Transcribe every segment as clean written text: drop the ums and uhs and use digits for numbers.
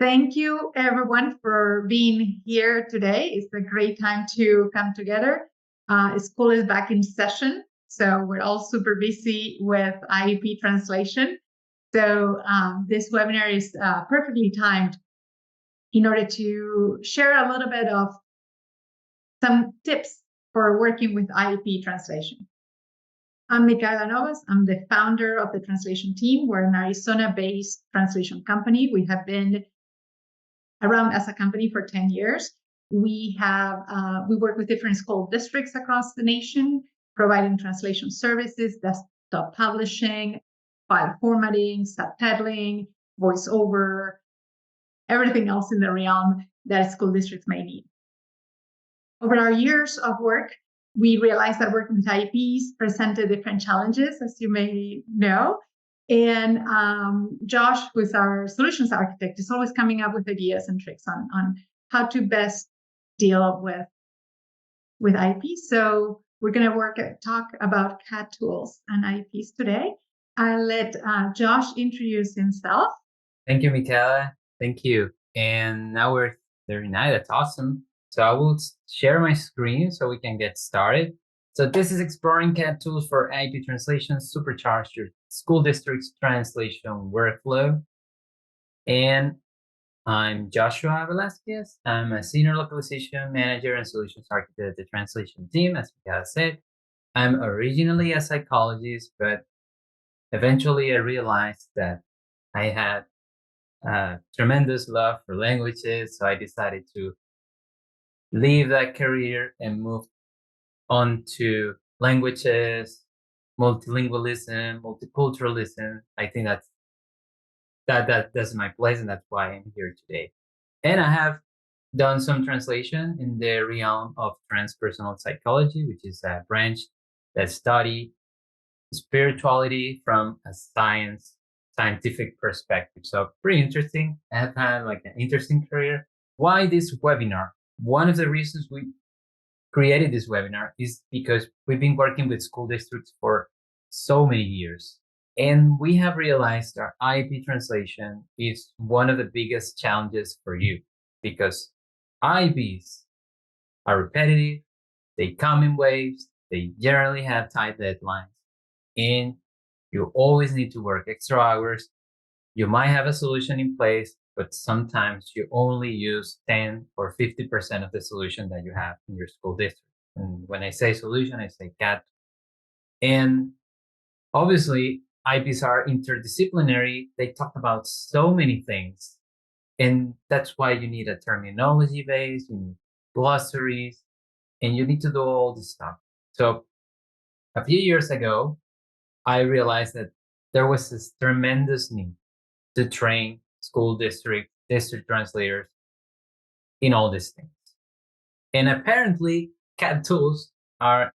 Thank you, everyone, for being here today. It's a great time to come together. School is back in session, so we're all super busy with IEP translation. So this webinar is perfectly timed in order to share a little bit of some tips for working with IEP translation. I'm Micaela. I'm the founder of the translation team. We're an Arizona-based translation company. We have been around as a company for 10 years. We work with different school districts across the nation, providing translation services, desktop publishing, file formatting, subtitling, voiceover, everything else in the realm that school districts may need. Over our years of work, we realized that working with IEPs presented different challenges, as you may know. And Josh, who's our solutions architect, is always coming up with ideas and tricks on how to best deal with IEPs. So we're going to talk about CAT tools and IEPs today. I'll let Josh introduce himself. Thank you, Micaela. Thank you. And now we're 39. That's awesome. So I will share my screen so we can get started. So this is exploring CAT tools for IEP translation, supercharge your school district's translation workflow. And I'm Joshua Velásquez. I'm a senior localization manager and solutions architect at the translation team, as Micaela said. I'm originally a psychologist, but eventually I realized that I had tremendous love for languages, so I decided to leave that career and move on to languages, multilingualism, multiculturalism. I think that's my place, and that's why I'm here today. And I have done some translation in the realm of transpersonal psychology, which is a branch that study spirituality from a scientific perspective. So pretty interesting. I have had like an interesting career. Why this webinar? One of the reasons we created this webinar is because we've been working with school districts for so many years. And we have realized that IEP translation is one of the biggest challenges for you because IEPs are repetitive, they come in waves, they generally have tight deadlines, and you always need to work extra hours. You might have a solution in place, but sometimes you only use 10 or 50% of the solution that you have in your school district. And when I say solution, I say CAT. And obviously, IPs are interdisciplinary. They talk about so many things. And that's why you need a terminology base, you need glossaries, and you need to do all this stuff. So a few years ago, I realized that there was this tremendous need to train school district translators in all these things. And apparently, CAD tools are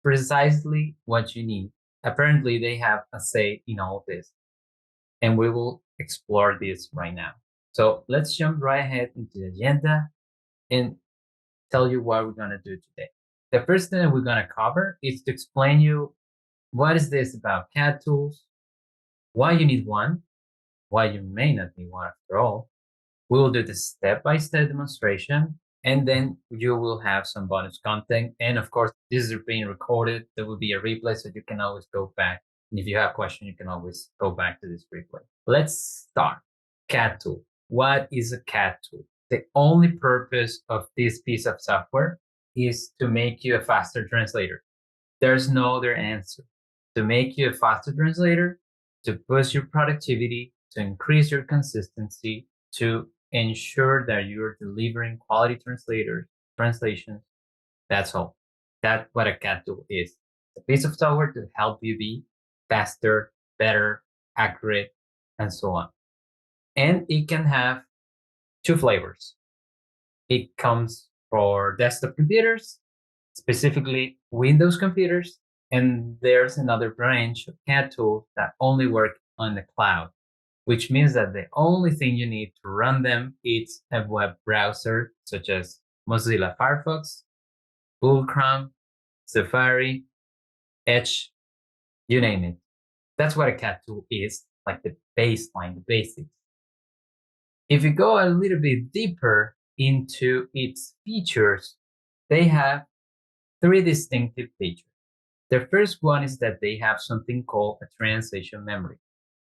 precisely what you need. Apparently, they have a say in all this. And we will explore this right now. So let's jump right ahead into the agenda and tell you what we're going to do today. The first thing that we're going to cover is to explain you what is this about CAD tools, why you need one, why you may not need one after all. We will do the step-by-step demonstration, and then you will have some bonus content. And of course, this is being recorded. There will be a replay, so you can always go back. And if you have questions, you can always go back to this replay. Let's start. CAD tool. What is a CAD tool? The only purpose of this piece of software is to make you a faster translator. There's no other answer. To make you a faster translator, to boost your productivity, to increase your consistency, to ensure that you're delivering quality translations. That's all. That's what a CAD tool is. It's a piece of software to help you be faster, better, accurate, and so on. And it can have two flavors. It comes for desktop computers, specifically Windows computers, and there's another branch of CAD tools that only work on the cloud, which means that the only thing you need to run them is a web browser such as Mozilla Firefox, Google Chrome, Safari, Edge, you name it. That's what a CAD tool is, like the baseline, the basics. If you go a little bit deeper into its features, they have three distinctive features. The first one is that they have something called a translation memory.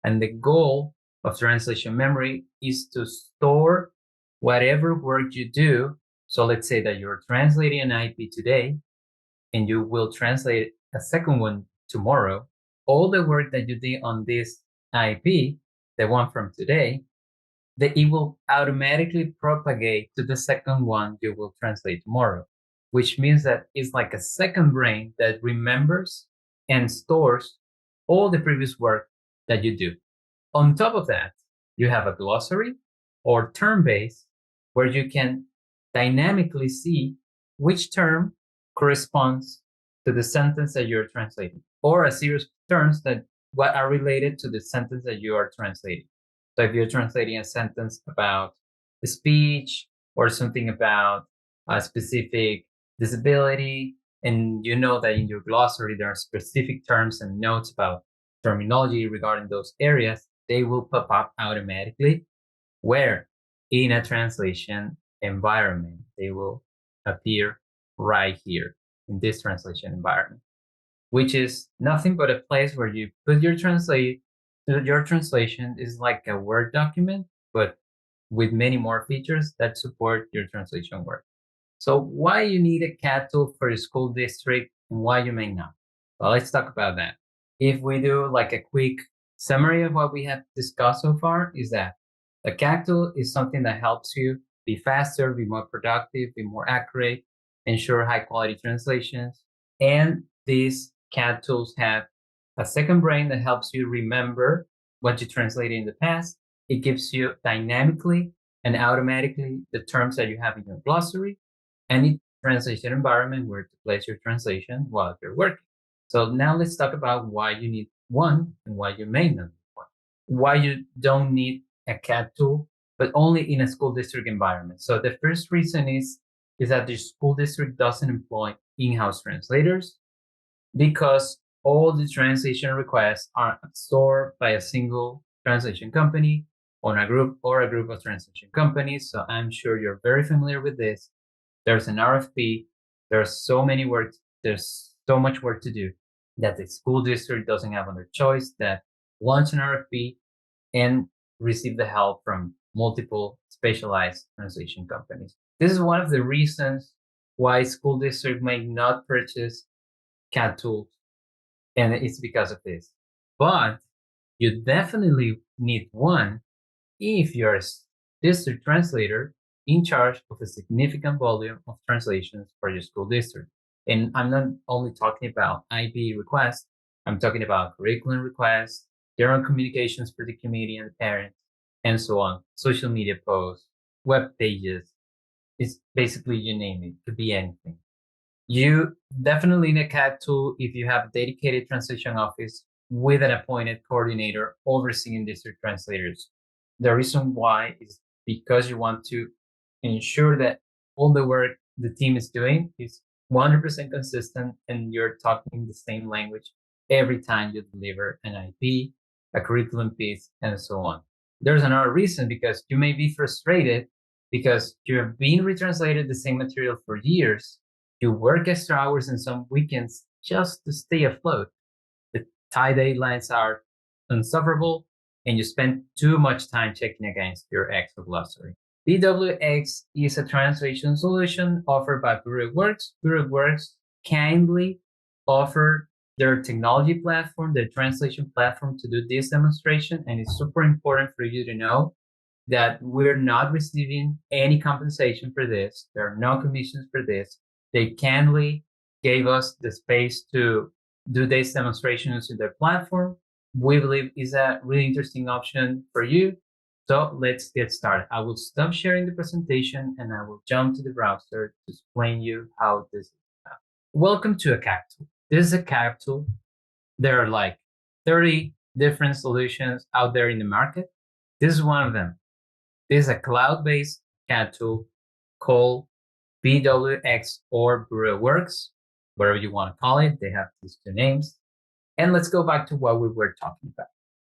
And the goal of translation memory is to store whatever work you do. So let's say that you're translating an IEP today and you will translate a second one tomorrow. All the work that you did on this IEP, the one from today, that it will automatically propagate to the second one you will translate tomorrow, which means that it's like a second brain that remembers and stores all the previous work that you do. On top of that, you have a glossary or term base where you can dynamically see which term corresponds to the sentence that you're translating, or a series of terms that what are related to the sentence that you are translating. So if you're translating a sentence about a speech or something about a specific disability, and you know that in your glossary there are specific terms and notes about terminology regarding those areas, they will pop up automatically. Where in a translation environment, they will appear right here in this translation environment, which is nothing but a place where you put your translation is like a Word document, but with many more features that support your translation work. So why you need a CAT tool for your school district and why you may not? Well, let's talk about that. If we do like a quick summary of what we have discussed so far, is that the CAT tool is something that helps you be faster, be more productive, be more accurate, ensure high quality translations. And these CAT tools have a second brain that helps you remember what you translated in the past. It gives you dynamically and automatically the terms that you have in your glossary, any translation environment where to place your translation while you're working. So now let's talk about why you need one and why you may not need one. Why you don't need a CAT tool, but only in a school district environment. So the first reason is that the school district doesn't employ in-house translators because all the translation requests are absorbed by a single translation company on a group or a group of translation companies. So I'm sure you're very familiar with this. There's an RFP. There's so many work. There's so much work to do that the school district doesn't have other choice that launch an RFP and receive the help from multiple specialized translation companies. This is one of the reasons why school district may not purchase CAD tools, and it's because of this. But you definitely need one if you're a district translator in charge of a significant volume of translations for your school district. And I'm not only talking about IEP requests, I'm talking about curriculum requests, general communications for the community and the parents, and so on, social media posts, web pages. It's basically you name it, it could be anything. You definitely need a CAT tool if you have a dedicated translation office with an appointed coordinator overseeing district translators. The reason why is because you want to ensure that all the work the team is doing is 100% consistent and you're talking the same language every time you deliver an IEP, a curriculum piece, and so on. There's another reason because you may be frustrated because you have been retranslated the same material for years. You work extra hours and some weekends just to stay afloat. The tie deadlines are insufferable, and you spend too much time checking against your Excel glossary. BWX is a translation solution offered by BureauWorks. BureauWorks kindly offer their technology platform, their translation platform to do this demonstration, and it's super important for you to know that we're not receiving any compensation for this. There are no commissions for this. They kindly gave us the space to do this demonstration using their platform. We believe is a really interesting option for you. So let's get started. I will stop sharing the presentation and I will jump to the browser to explain you how this is done. Welcome to a CAC tool. This is a CAC tool. There are like 30 different solutions out there in the market. This is one of them. This is a cloud-based CAD tool called BWX or BureauWorks, whatever you want to call it. They have these two names. And let's go back to what we were talking about.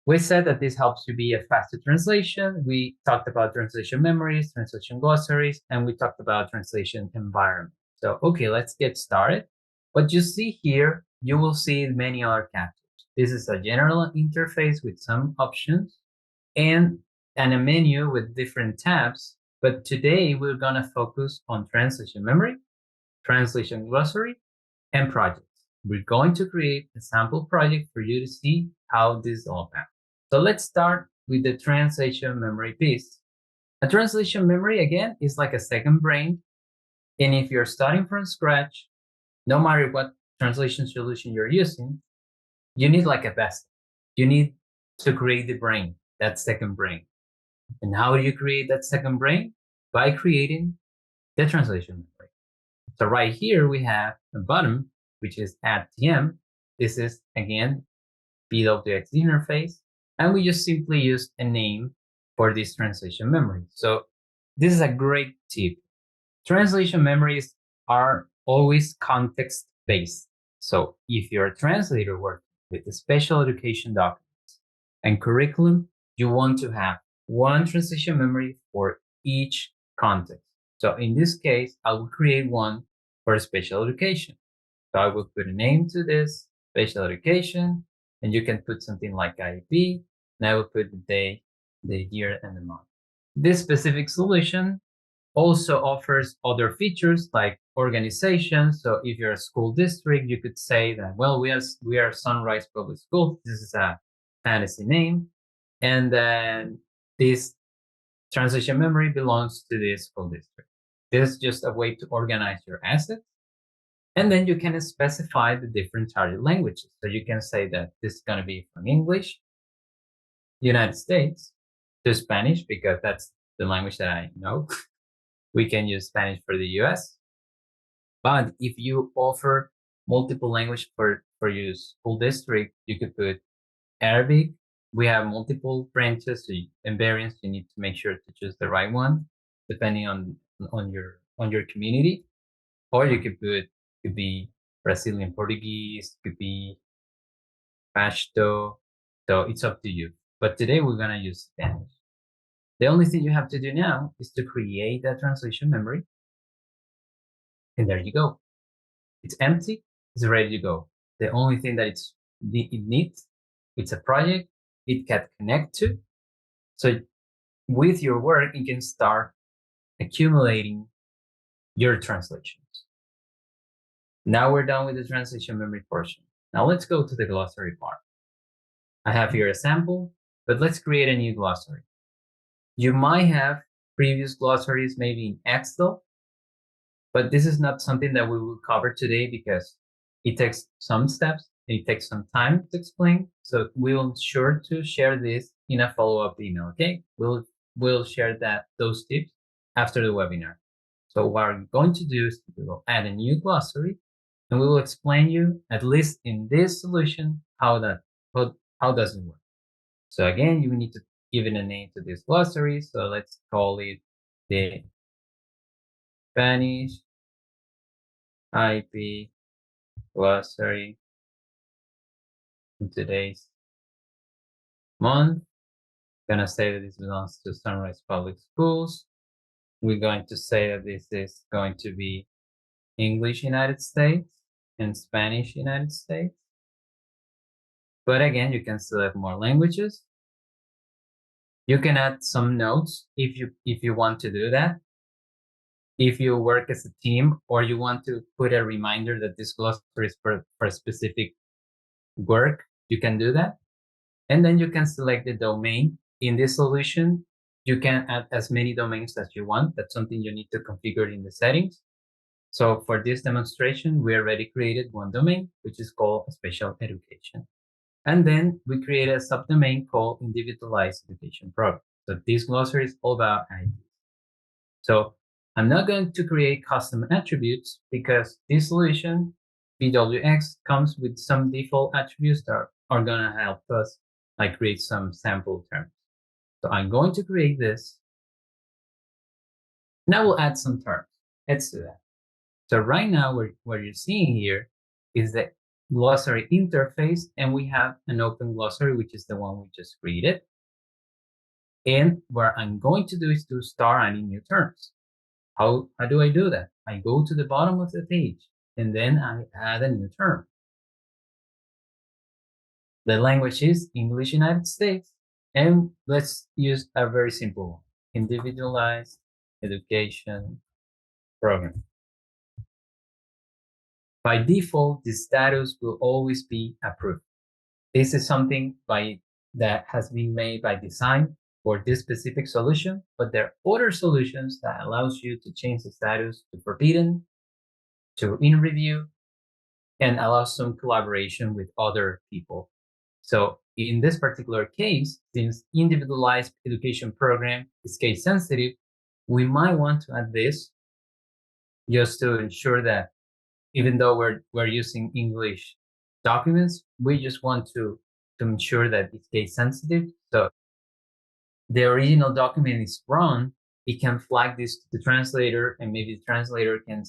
We said that this helps you be a faster translation. We talked about translation memories, translation glossaries, and we talked about translation environment. So, okay, let's get started. What you see here, you will see many other captures. This is a general interface with some options and a menu with different tabs. But today we're gonna focus on translation memory, translation glossary, and projects. We're going to create a sample project for you to see how this all happens. So let's start with the translation memory piece. A translation memory, again, is like a second brain. And if you're starting from scratch, no matter what translation solution you're using, you need like a best. You need to create the brain, that second brain. And how do you create that second brain? By creating the translation memory. So right here we have a button, which is add TM. This is again PWX interface, and we just simply use a name for this translation memory. So this is a great tip. Translation memories are always context based. So if you're a translator working with the special education documents and curriculum, you want to have one translation memory for each context. So in this case, I will create one for special education. So I will put a name to this special education, and you can put something like IEP, and I will put the day, the year, and the month. This specific solution also offers other features like organization. So if you're a school district, you could say that, well, we are Sunrise Public School. This is a fantasy name. And then this translation memory belongs to the school district. This is just a way to organize your assets. And then you can specify the different target languages. So you can say that this is going to be from English, United States, to Spanish, because that's the language that I know. We can use Spanish for the US. But if you offer multiple language for your school district, you could put Arabic. We have multiple branches and variants. You need to make sure to choose the right one, depending on your community. Or you could be Brazilian Portuguese, could be Pashto. So it's up to you. But today we're gonna use Spanish. The only thing you have to do now is to create that translation memory. And there you go. It's empty, it's ready to go. The only thing that it needs, it's a project it can connect to. So with your work, you can start accumulating your translations. Now we're done with the translation memory portion. Now let's go to the glossary part. I have here a sample, but let's create a new glossary. You might have previous glossaries maybe in Excel, but this is not something that we will cover today because it takes some steps and it takes some time to explain. So we will sure to share this in a follow-up email, okay? We'll share those tips after the webinar. So what we're going to do is we will add a new glossary and we will explain you, at least in this solution, how does it work. So again, you need to give it a name to this glossary. So let's call it the Spanish IEP glossary in today's month. I'm gonna say that this belongs to Sunrise Public Schools. We're going to say that this is going to be English United States and Spanish United States. But again, you can select more languages. You can add some notes if you want to do that. If you work as a team or you want to put a reminder that this glossary is for a specific work, you can do that. And then you can select the domain. In this solution, you can add as many domains as you want. That's something you need to configure in the settings. So for this demonstration, we already created one domain, which is called special education. And then we created a subdomain called Individualized Education Programs. So this glossary is all about IEPs. So I'm not going to create custom attributes because this solution, PWX, comes with some default attributes that are going to help us like create some sample terms. So I'm going to create this. Now we'll add some terms. Let's do that. So right now, what you're seeing here is the glossary interface, and we have an open glossary, which is the one we just created. And what I'm going to do is to start adding new terms. How do I do that? I go to the bottom of the page and then I add a new term. The language is English United States. And let's use a very simple one. Individualized Education Program. By default, the status will always be approved. This is something that has been made by design for this specific solution, but there are other solutions that allows you to change the status to forbidden, to in review, and allow some collaboration with other people. So in this particular case, since individualized education program is case sensitive, we might want to add this just to ensure that even though we're using English documents, we just want to ensure that it's case sensitive. So the original document is wrong, it can flag this to the translator, and maybe the translator can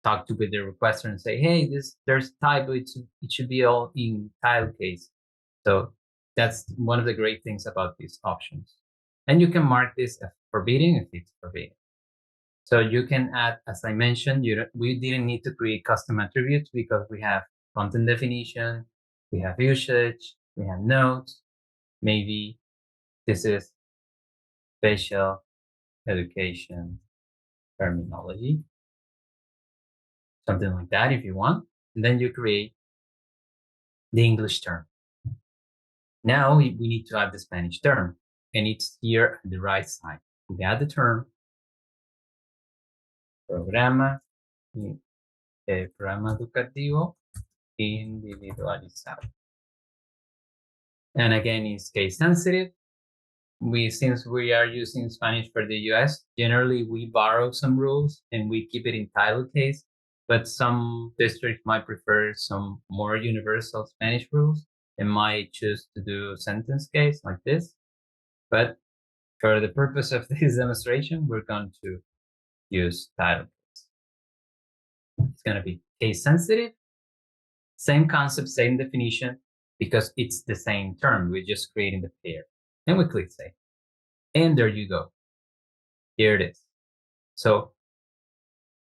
talk with the requester and say, hey, there's typo, it should be all in title case. So that's one of the great things about these options. And you can mark this as forbidden if it's forbidden. So you can add, as I mentioned, we didn't need to create custom attributes because we have content definition, we have usage, we have notes. Maybe this is special education terminology, something like that if you want. And then you create the English term. Now we need to add the Spanish term, and it's here at the right side. We add the term, programa educativo individualizado. And again, it's case sensitive. Since we are using Spanish for the US, generally we borrow some rules and we keep it in title case, but some districts might prefer some more universal Spanish rules and might choose to do sentence case like this. But for the purpose of this demonstration, we're going to use title case. It's going to be case sensitive, same concept, same definition, because it's the same term. We're just creating the pair. And we click save. And there you go. Here it is. So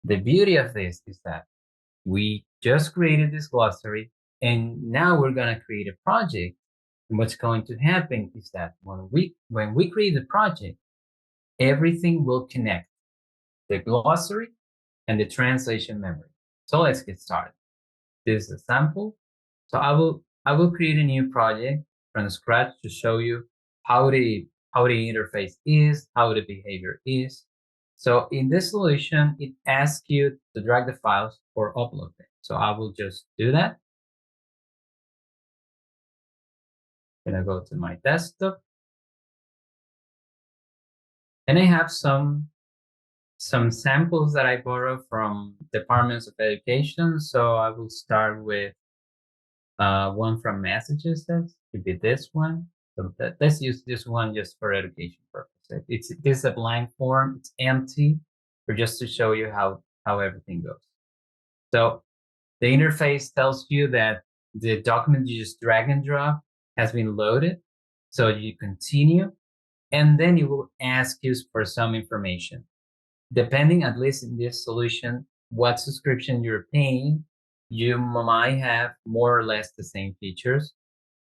the beauty of this is that we just created this glossary, and now we're going to create a project. And what's going to happen is that when we create the project, everything will connect, the glossary and the translation memory. So let's get started. This is a sample. So I will create a new project from scratch to show you how the interface is, how the behavior is. So in this solution, it asks you to drag the files or upload them. So I will just do that. I'm gonna go to my desktop, and I have some samples that I borrow from departments of education. So I will start with one from Massachusetts. Could be this one. So let's use this one just for education purposes. This is a blank form. It's empty, or just to show you how everything goes. So the interface tells you that the document you just drag and drop has been loaded. So you continue, and then it will ask you for some information. Depending, at least in this solution, what subscription you're paying, you might have more or less the same features.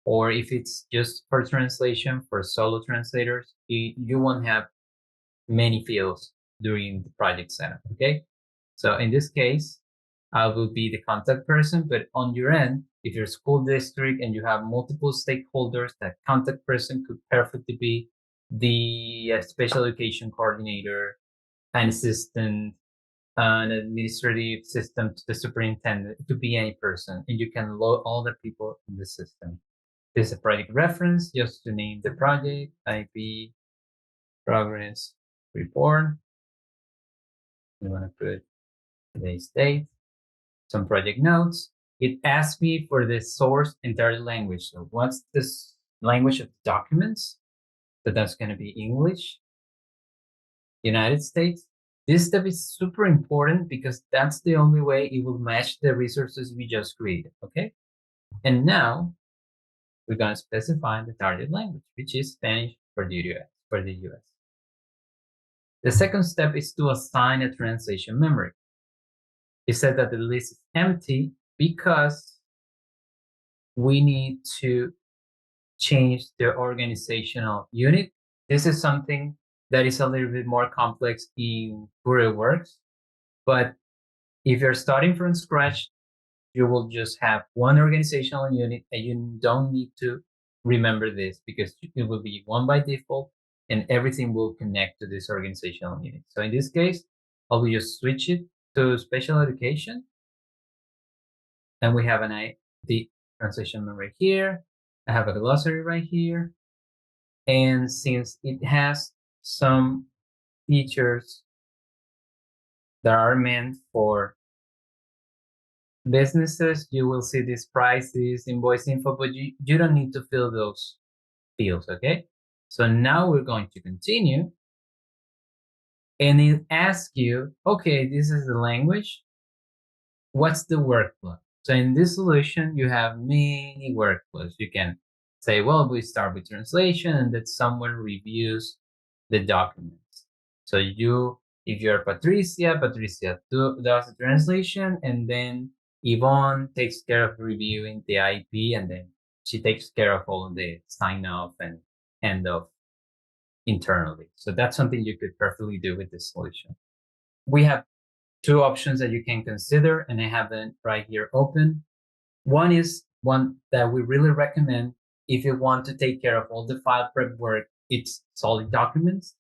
Or if it's just for translation, for solo translators, you won't have many fields during the project setup, okay? So in this case, I will be the contact person, but on your end, if you're a school district and you have multiple stakeholders, that contact person could perfectly be the special education coordinator, an assistant, an administrative system to the superintendent. It could be any person, and you can load all the people in the system. This is a project reference, just to name the project, IEP progress report. You want to put today's date, some project notes. It asks me for the source and target language. So what's this language of the documents? So that's going to be English, United States. This step is super important because that's the only way it will match the resources we just created, okay? And now we're going to specify the target language, which is Spanish for the US. The second step is to assign a translation memory. It said that the list is empty because we need to change the organizational unit. This is something that is a little bit more complex in Google Works, but if you're starting from scratch, you will just have one organizational unit and you don't need to remember this because it will be one by default and everything will connect to this organizational unit. So in this case, I will just switch it to special education. And we have the translation right here. I have a glossary right here. And since it has some features that are meant for businesses, you will see these prices, invoice info, but you don't need to fill those fields, okay? So now we're going to continue. And it asks you, okay, this is the language. What's the workflow? So in this solution, you have many workflows. You can say, well, we start with translation and then someone reviews the documents. So if you're Patricia does the translation, and then Yvonne takes care of reviewing the IEP, and then she takes care of all of the sign off and end off internally. So that's something you could perfectly do with this solution. We have two options that you can consider, and I have them right here open. One is one that we really recommend if you want to take care of all the file prep work. It's Solid Documents.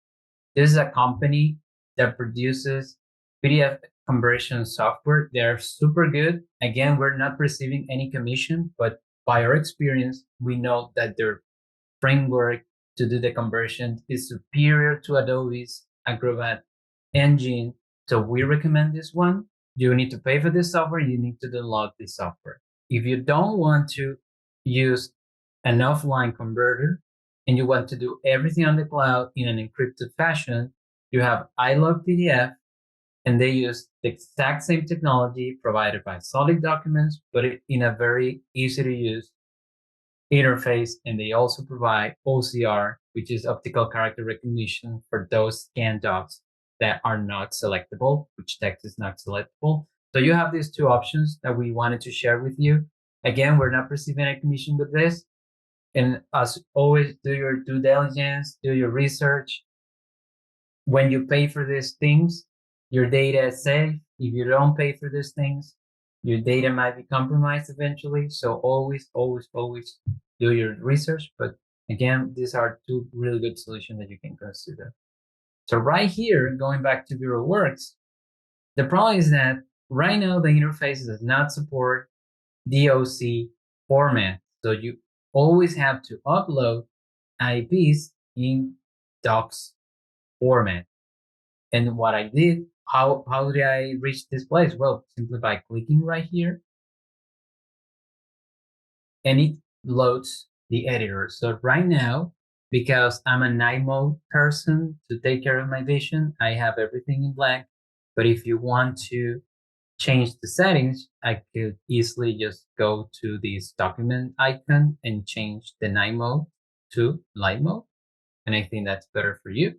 This is a company that produces PDF conversion software. They're super good. Again, we're not receiving any commission, but by our experience, we know that their framework to do the conversion is superior to Adobe's Acrobat engine. So we recommend this one. You need to pay for this software. You need to download this software. If you don't want to use an offline converter and you want to do everything on the cloud in an encrypted fashion, you have iLog PDF, and they use the exact same technology provided by Solid Documents, but in a very easy to use interface. And they also provide OCR, which is optical character recognition for those scan docs that are not selectable, which text is not selectable. So you have these two options that we wanted to share with you. Again, we're not receiving a commission with this. And as always, do your due diligence, do your research. When you pay for these things, your data is safe. If you don't pay for these things, your data might be compromised eventually. So always, always, always do your research. But again, these are two really good solutions that you can consider. So right here, going back to Bureau Works, the problem is that right now the interface does not support DOC format. So you always have to upload IEPs in docs format. And what I did, how did I reach this place? Well, simply by clicking right here, and it loads the editor. So right now, because I'm a night mode person to take care of my vision, I have everything in black. But if you want to change the settings, I could easily just go to this document icon and change the night mode to light mode. And I think that's better for you.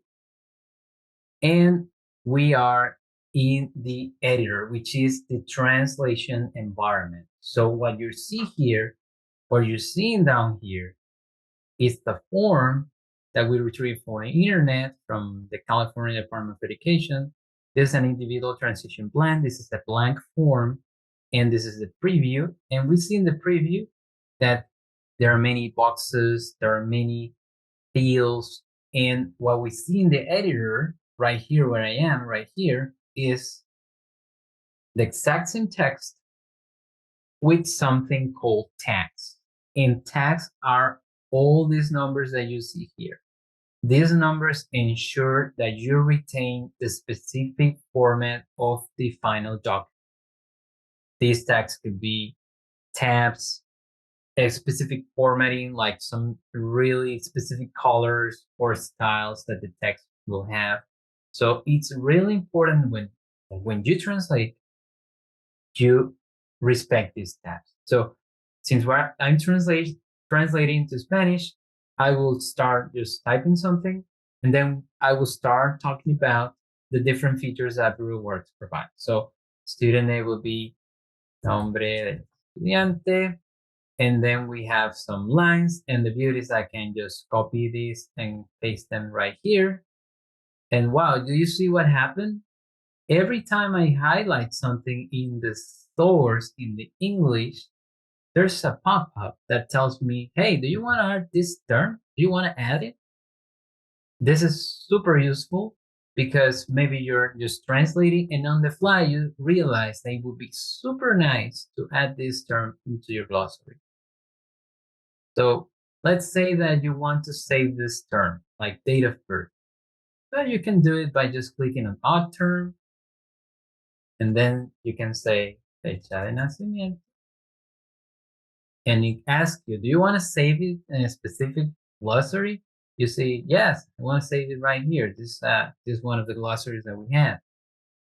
And we are in the editor, which is the translation environment. So what you see here, what you're seeing down here, is the form that we retrieved from the internet from the California Department of Education. This is an individual transition plan. This is a blank form, and this is the preview. And we see in the preview that there are many boxes, there are many fields, and what we see in the editor right here, where I am right here, is the exact same text with something called tags. And tags are all these numbers that you see here. These numbers ensure that you retain the specific format of the final document. These tags could be tabs, a specific formatting, like some really specific colors or styles that the text will have. So it's really important when you translate, you respect these tabs. So since I'm translating to Spanish, I will start just typing something, and then I will start talking about the different features that Works provide. So student name will be nombre del estudiante, and then we have some lines, and the beauty is I can just copy these and paste them right here. And wow, do you see what happened? Every time I highlight something in the source in the English, there's a pop-up that tells me, hey, do you want to add this term? Do you want to add it? This is super useful because maybe you're just translating and on the fly you realize that it would be super nice to add this term into your glossary. So let's say that you want to save this term, like date of birth. Well, you can do it by just clicking on odd term, and then you can say fecha de nacimiento. And it asks you, do you want to save it in a specific glossary? You say, yes, I want to save it right here. This is one of the glossaries that we have.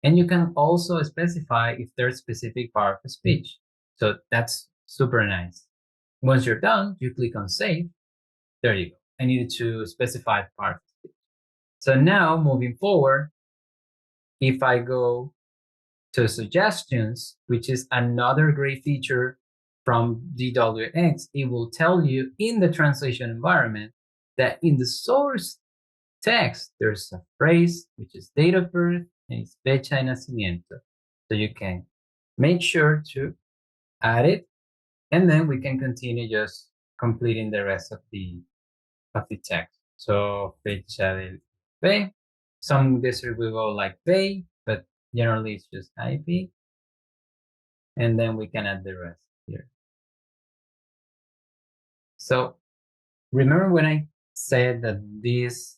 And you can also specify if there's specific part of speech. So that's super nice. Once you're done, you click on save. There you go. I needed to specify the part of speech. So now moving forward, if I go to suggestions, which is another great feature from DWX, it will tell you in the translation environment that in the source text, there's a phrase, which is date of birth, and it's fecha de nacimiento. So you can make sure to add it, and then we can continue just completing the rest of the text. So fecha del P. Some district will go like P, but generally it's just IEP. And then we can add the rest here. So remember when I said that these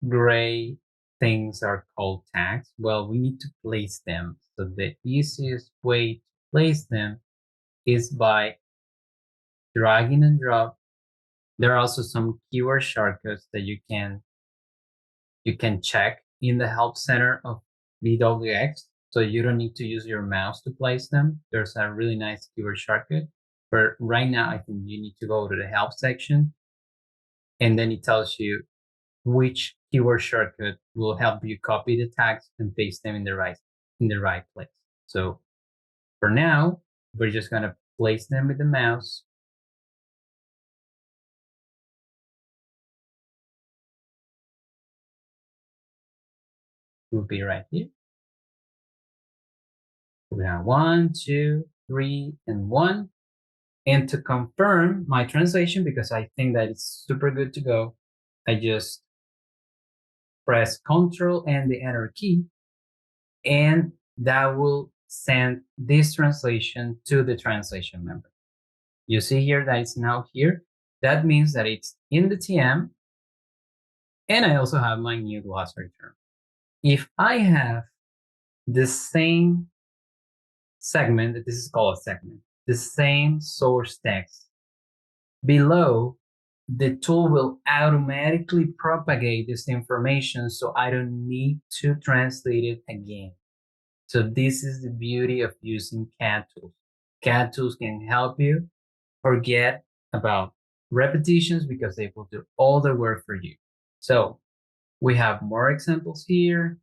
gray things are called tags? Well, we need to place them. So the easiest way to place them is by dragging and drop. There are also some keyword shortcuts that you can check in the help center of DWX. So you don't need to use your mouse to place them. There's a really nice keyword shortcut. But right now, I think you need to go to the help section, and then it tells you which keyword shortcut will help you copy the tags and paste them in the right place. So for now, we're just gonna place them with the mouse. It will be right here. We have 1, 2, 3, and 1. And to confirm my translation, because I think that it's super good to go, I just press Ctrl and the Enter key, and that will send this translation to the translation member. You see here that it's now here. That means that it's in the TM, and I also have my new glossary term. If I have the same segment, this is called a segment, the same source text below, the tool will automatically propagate this information, so I don't need to translate it again. So this is the beauty of using CAD tools. CAD tools can help you forget about repetitions because they will do all the work for you. So we have more examples here.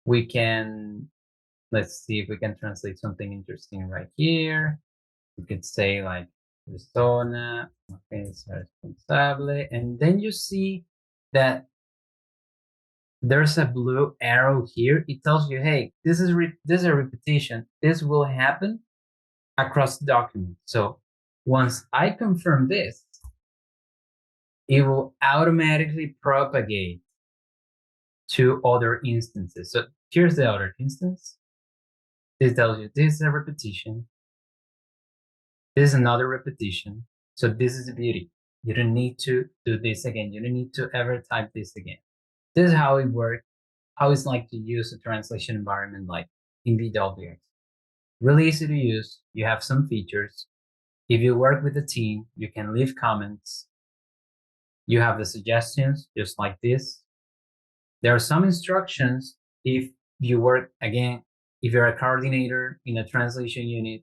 We can, let's see if we can translate something interesting right here. We could say like persona, responsable, and then you see that there's a blue arrow here. It tells you, hey, this is a repetition. This will happen across the document. So once I confirm this, it will automatically propagate to other instances. So here's the other instance. This tells you this is a repetition. This is another repetition. So this is the beauty. You don't need to do this again. You don't need to ever type this again. This is how it works, how it's like to use a translation environment like in VWX. Really easy to use. You have some features. If you work with a team, you can leave comments. You have the suggestions, just like this. There are some instructions if you work, again, if you're a coordinator in a translation unit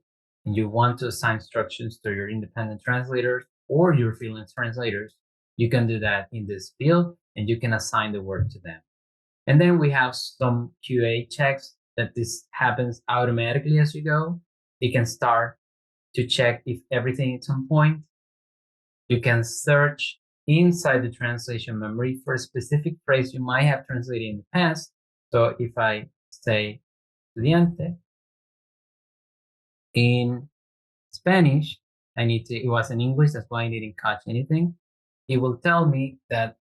and you want to assign instructions to your independent translators or your freelance translators, you can do that in this field and you can assign the work to them. And then we have some QA checks that this happens automatically as you go. You can start to check if everything is on point. You can search inside the translation memory for a specific phrase you might have translated in the past. So if I say estudiante in Spanish, it was in English, that's why I didn't catch anything. It will tell me that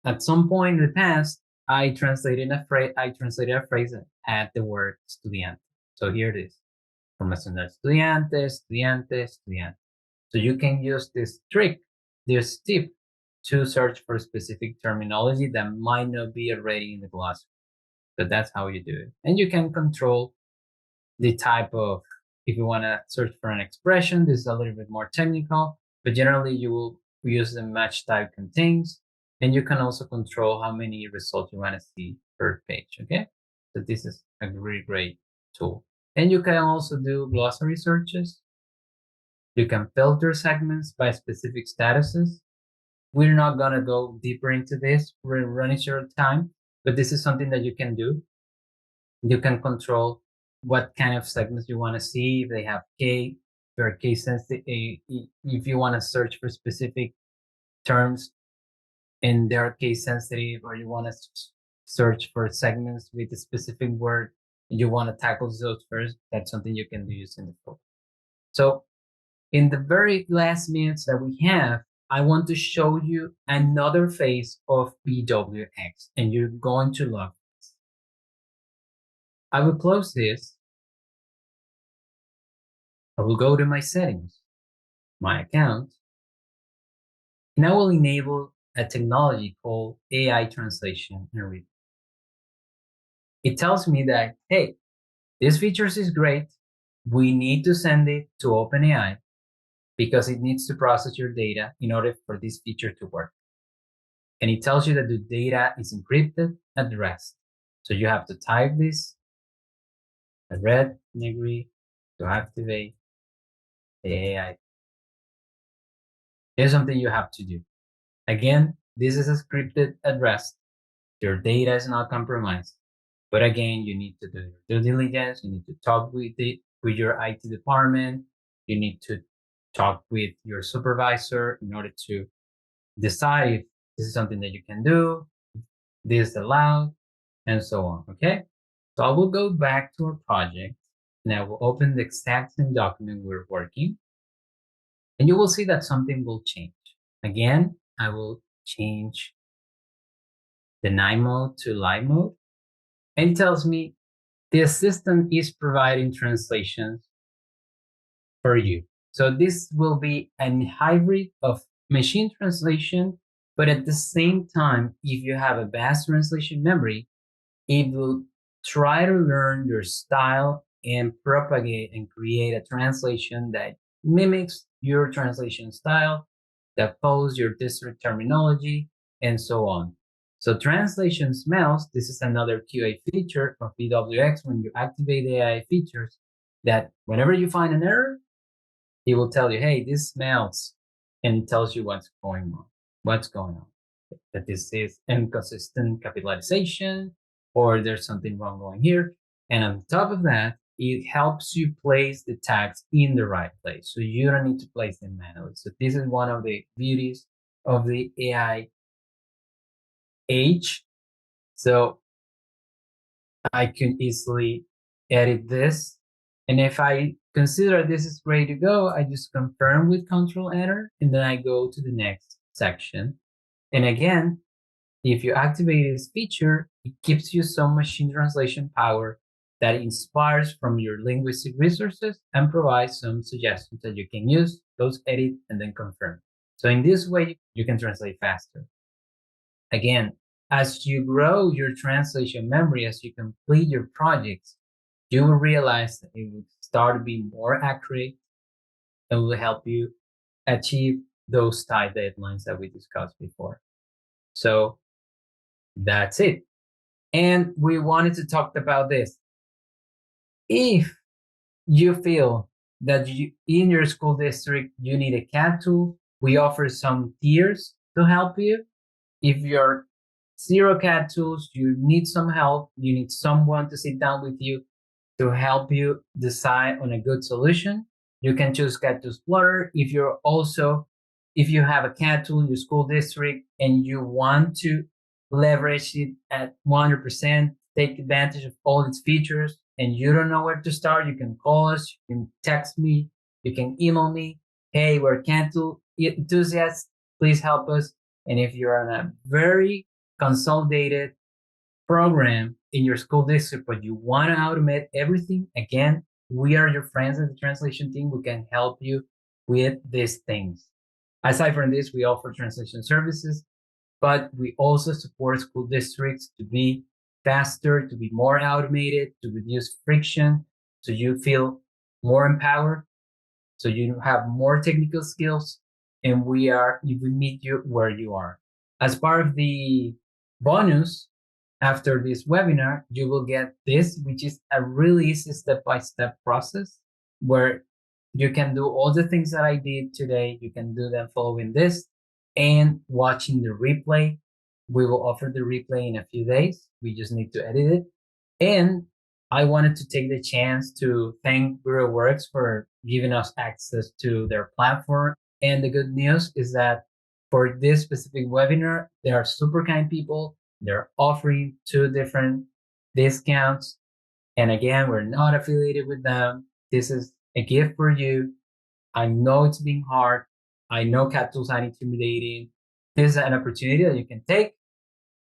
at some point in the past, I translated a phrase that had the word estudiante. So here it is. Formación de estudiante, estudiante, estudiante. So you can use this trick, this tip, to search for specific terminology that might not be already in the glossary. So that's how you do it. And you can control the type of, if you want to search for an expression, this is a little bit more technical, but generally you will use the match type contains, and you can also control how many results you want to see per page, okay? So this is a really great tool. And you can also do glossary searches. You can filter segments by specific statuses. We're not going to go deeper into this. We're running short of time, but this is something that you can do. You can control what kind of segments you want to see. If they have K, they're case sensitive. If you want to search for specific terms and they're case sensitive, or you want to search for segments with a specific word, and you want to tackle those first, that's something you can do using the filter. So in the very last minutes that we have, I want to show you another phase of BWX, and you're going to love this. I will close this. I will go to my settings, my account, and I will enable a technology called AI translation and reading. It tells me that, hey, this features is great. We need to send it to OpenAI because it needs to process your data in order for this feature to work. And it tells you that the data is encrypted at rest. So you have to type this, red and agree to activate the AI. There's something you have to do. Again, this is encrypted at rest. Your data is not compromised. But again, you need to do your due diligence. You need to talk with your IT department. You need to talk with your supervisor in order to decide if this is something that you can do, this is allowed, and so on, okay? So I will go back to our project and I will open the exact same document we're working, and you will see that something will change. Again, I will change the night mode to live mode, and it tells me the assistant is providing translations for you. So this will be a hybrid of machine translation, but at the same time, if you have a vast translation memory, it will try to learn your style and propagate and create a translation that mimics your translation style, that follows your district terminology, and so on. So translation smells, this is another QA feature of BWX when you activate AI features, that whenever you find an error, it will tell you, hey, this smells, and it tells you what's going on. That this is inconsistent capitalization, or there's something wrong going here. And on top of that, it helps you place the tags in the right place. So you don't need to place them manually. So this is one of the beauties of the AI age. So I can easily edit this. And if I consider this is ready to go, I just confirm with Control Enter, and then I go to the next section. And again, if you activate this feature, it gives you some machine translation power that inspires from your linguistic resources and provides some suggestions that you can use, those edit, and then confirm. So in this way, you can translate faster. Again, as you grow your translation memory, as you complete your projects, you will realize that it will start to be more accurate and will help you achieve those tight deadlines that we discussed before. So that's it. And we wanted to talk about this. If you feel that you in your school district you need a CAT tool, we offer some tiers to help you. If you're zero CAT tools, you need some help, you need someone to sit down with you to help you decide on a good solution, you can choose CAT to Explorer. If you have a CAT tool in your school district and you want to leverage it at 100%, take advantage of all its features, and you don't know where to start, you can call us, you can text me, you can email me. Hey, we're CAT tool enthusiasts. Please help us. And if you're on a very consolidated program in your school district, but you want to automate everything, again, we are your friends at the translation team. We can help you with these things. Aside from this, we offer translation services, but we also support school districts to be faster, to be more automated, to reduce friction, so you feel more empowered, so you have more technical skills, and we meet you where you are. As part of the bonus, after this webinar, you will get this, which is a really easy step-by-step process where you can do all the things that I did today. You can do them following this and watching the replay. We will offer the replay in a few days. We just need to edit it. And I wanted to take the chance to thank BureauWorks for giving us access to their platform. And the good news is that for this specific webinar, they are super kind people. They're offering 2 different discounts. And again, we're not affiliated with them. This is a gift for you. I know it's being hard. I know CAT tools are intimidating. This is an opportunity that you can take.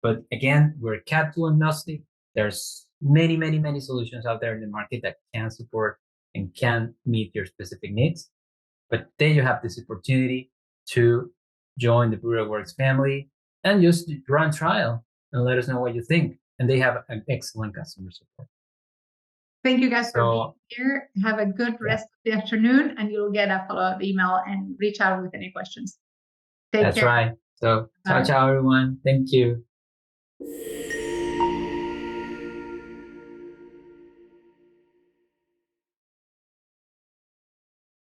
But again, we're CAT tool agnostic. There's many, many, many solutions out there in the market that can support and can meet your specific needs. But then you have this opportunity to join the BureauWorks family and just run trial and let us know what you think. And they have an excellent customer support. Thank you guys for being here. Have a good rest of the afternoon, and you'll get a follow-up email and reach out with any questions. Take care. That's right. So, ciao, ciao, everyone. Thank you.